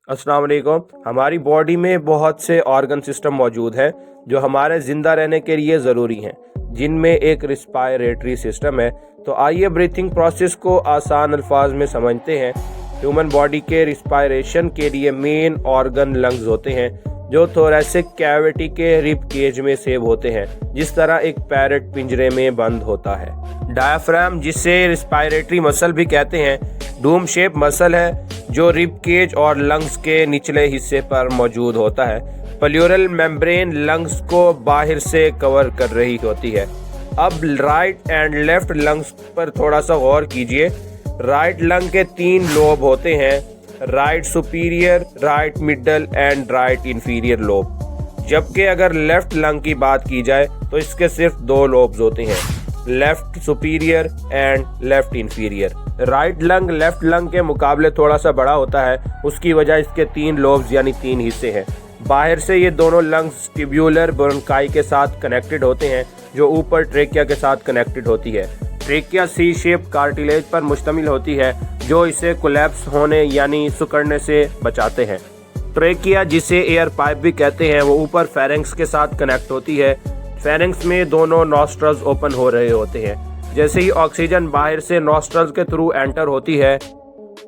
अस्सलाम वालेकुम। हमारी बॉडी में बहुत से ऑर्गन सिस्टम मौजूद हैं जो हमारे ज़िंदा रहने के लिए ज़रूरी हैं, जिनमें एक रिस्पायरेटरी सिस्टम है। तो आइए ब्रीथिंग प्रोसेस को आसान अल्फाज में समझते हैं। ह्यूमन बॉडी के रिस्पायरेशन के लिए मेन ऑर्गन लंग्स होते हैं जो थोरेसिक कैविटी के रिब केज में सेव होते हैं, जिस तरह एक पैरट पिंजरे में बंद होता है। डायफ्राम, जिसे रिस्पायरेटरी मसल भी कहते हैं, डूम शेप मसल है जो रिब केज और लंग्स के निचले हिस्से पर मौजूद होता है। प्लूरल मेम्ब्रेन लंग्स को बाहर से कवर कर रही होती है। अब राइट एंड लेफ्ट लंग्स पर थोड़ा सा गौर कीजिए। राइट लंग के 3 लोब होते हैं, right superior, right middle and right inferior lobe. जबकि अगर लेफ्ट लंग की बात की जाए तो इसके सिर्फ 2 लोब्स होते हैं, left superior and left inferior. Right lung left lung के मुकाबले थोड़ा सा बड़ा होता है, उसकी वजह इसके 3 लोब्स यानी 3 हिस्से हैं। बाहर से ये दोनों लंग्स ट्यूब्यूलर ब्रोंकाई के साथ कनेक्टेड होते हैं जो ऊपर ट्रेकिया के साथ कनेक्टेड होती है। ट्रेकिया सी शेप कार्टिलेज पर मुश्तमिल होती है जो इसे कोलैप्स होने यानी सिकुड़ने से बचाते हैं। ट्रेकिया, जिसे एयर पाइप भी कहते हैं, वो ऊपर फेरेंक्स के साथ कनेक्ट होती है। फेरेंक्स में दोनों नॉस्ट्रल्स ओपन हो रहे होते हैं। जैसे ही ऑक्सीजन बाहर से नॉस्ट्रल्स के थ्रू एंटर होती है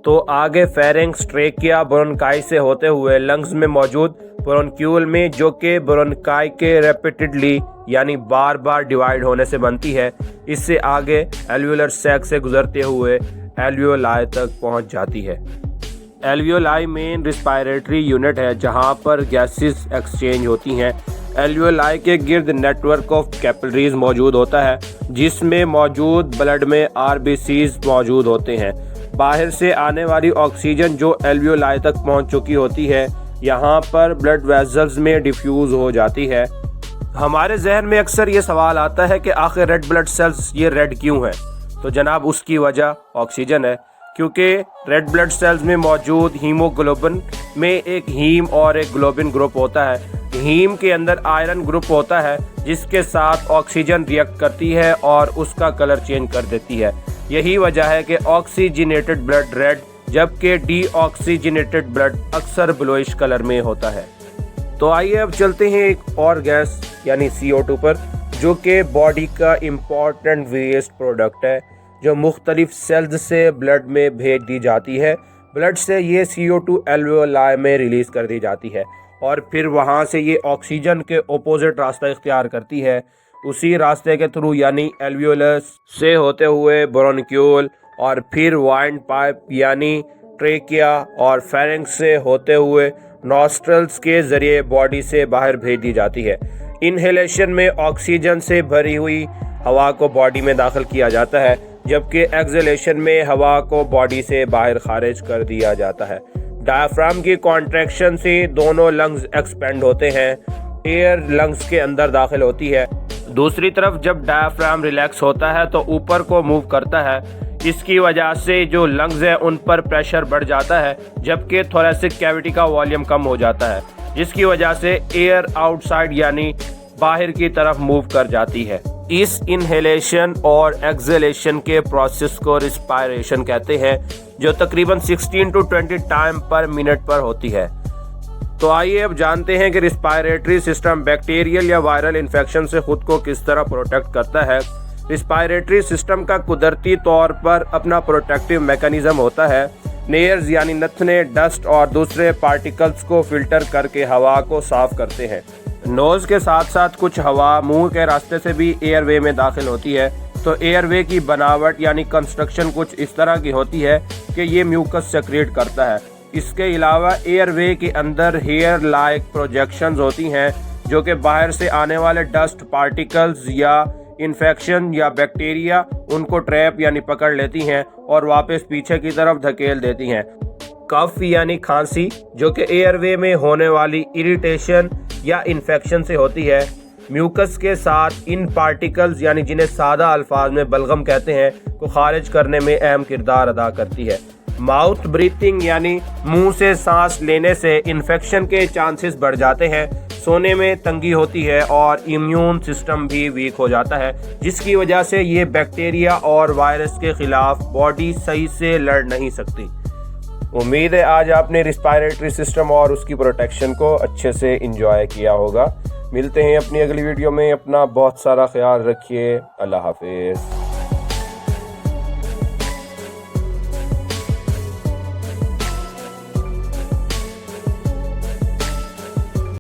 तो आगे फेरेंक्स ट्रेकिया ब्रोंकाई से होते हुए लंग्स में मौजूद ब्रोंक्यूल में, जो कि ब्रोंकाई के रेपिटेडली यानी बार बार डिवाइड होने से बनती है, इससे आगे एल्वियोलर सैक से गुजरते हुए एल्वियोलाई तक पहुंच जाती है। एल्वियोलाई मेन रिस्पायरेटरी यूनिट है जहां पर गैसेस एक्सचेंज होती हैं। एल्वियोलाई के गिर्द नेटवर्क ऑफ कैपिलरीज मौजूद होता है जिसमें मौजूद ब्लड में आरबीसीज मौजूद होते हैं। बाहर से आने वाली ऑक्सीजन जो एल्वियोलाई तक पहुंच चुकी होती है यहाँ पर ब्लड वेसल्स में डिफ्यूज हो जाती है। हमारे जहन में अक्सर ये सवाल आता है कि आखिर रेड ब्लड सेल्स ये रेड क्यों हैं? तो जनाब, उसकी वजह ऑक्सीजन है, क्योंकि रेड ब्लड सेल्स में मौजूद हीमोग्लोबिन में एक हीम और एक ग्लोबिन ग्रुप होता है। हीम के अंदर आयरन ग्रुप होता है जिसके साथ ऑक्सीजन रिएक्ट करती है और उसका कलर चेंज कर देती है। यही वजह है कि ऑक्सीजनेटेड ब्लड रेड जबकि डीऑक्सीजनेटेड ब्लड अक्सर ब्लूइश कलर में होता है। तो आइए अब चलते हैं एक और गैस यानी CO2 पर, जो कि बॉडी का इम्पॉर्टेंट वेस्ट प्रोडक्ट है जो मुख्तलिफ सेल्स से ब्लड में भेज दी जाती है। ब्लड से ये CO2 एल्वियोलाई में रिलीज कर दी जाती है और फिर वहाँ से ये ऑक्सीजन के अपोजिट रास्ता इख्तियार करती है। उसी रास्ते के थ्रू यानी एल्वियोलस से होते हुए ब्रोंक्यूल और फिर वाइंड पाइप यानी ट्रेकिया और फेरेंक्स से होते हुए नॉस्ट्रल्स के जरिए बॉडी से बाहर भेज दी जाती है। इनहेलेशन में ऑक्सीजन से भरी हुई हवा को बॉडी में दाखिल किया जाता है, जबकि एक्सहेलेशन में हवा को बॉडी से बाहर खारिज कर दिया जाता है। डायफ्राम की कॉन्ट्रैक्शन से दोनों लंग्स एक्सपेंड होते हैं, एयर लंग्स के अंदर दाखिल होती है। दूसरी तरफ जब डायफ्राम रिलैक्स होता है तो ऊपर को मूव करता है। इसकी वजह से जो लंग्स है उन पर प्रेशर बढ़ जाता है, जबकि थोरेसिक कैविटी का वॉल्यूम कम हो जाता है, जिसकी वजह से एयर आउटसाइड यानी बाहर की तरफ मूव कर जाती है। इस इनहेलेशन और एक्सहेलेशन के प्रोसेस को रिस्पायरेशन कहते हैं, जो तकरीबन 16 to 20 टाइम पर मिनट पर होती है। तो आइए अब जानते हैं कि रिस्पायरेटरी सिस्टम बैक्टीरियल या वायरल इन्फेक्शन से खुद को किस तरह प्रोटेक्ट करता है। रिस्पायरेटरी सिस्टम का कुदरती तौर पर अपना प्रोटेक्टिव मैकेनिज्म होता है। नेयर्स यानी नथने डस्ट और दूसरे पार्टिकल्स को फिल्टर करके हवा को साफ करते हैं। नोज के साथ साथ कुछ हवा मुंह के रास्ते से भी एयरवे में दाखिल होती है। तो एयरवे की बनावट यानी कंस्ट्रक्शन कुछ इस तरह की होती है कि ये म्यूकस सेक्रेट करता है। इसके अलावा एयरवे के अंदर हेयर लाइक प्रोजेक्शंस होती हैं जो कि बाहर से आने वाले डस्ट पार्टिकल्स या इन्फेक्शन या बैक्टीरिया उनको ट्रैप यानी पकड़ लेती हैं और वापस पीछे की तरफ धकेल देती हैं। कफ यानी खांसी, जो कि एयरवे में होने वाली इरिटेशन या इन्फेक्शन से होती है, म्यूकस के साथ इन पार्टिकल्स यानी जिन्हें सादा अल्फाज में बलगम कहते हैं को खारिज करने में अहम किरदार अदा करती है। माउथ ब्रीथिंग यानी मुंह से सांस लेने से इन्फेक्शन के चांसेस बढ़ जाते हैं, सोने में तंगी होती है और इम्यून सिस्टम भी वीक हो जाता है, जिसकी वजह से ये बैक्टीरिया और वायरस के खिलाफ बॉडी सही से लड़ नहीं सकती। उम्मीद है आज आपने रिस्पायरेटरी सिस्टम और उसकी प्रोटेक्शन को अच्छे से एंजॉय किया होगा। मिलते हैं अपनी अगली वीडियो में। अपना बहुत सारा ख्याल रखिए। अल्लाह हाफिज़।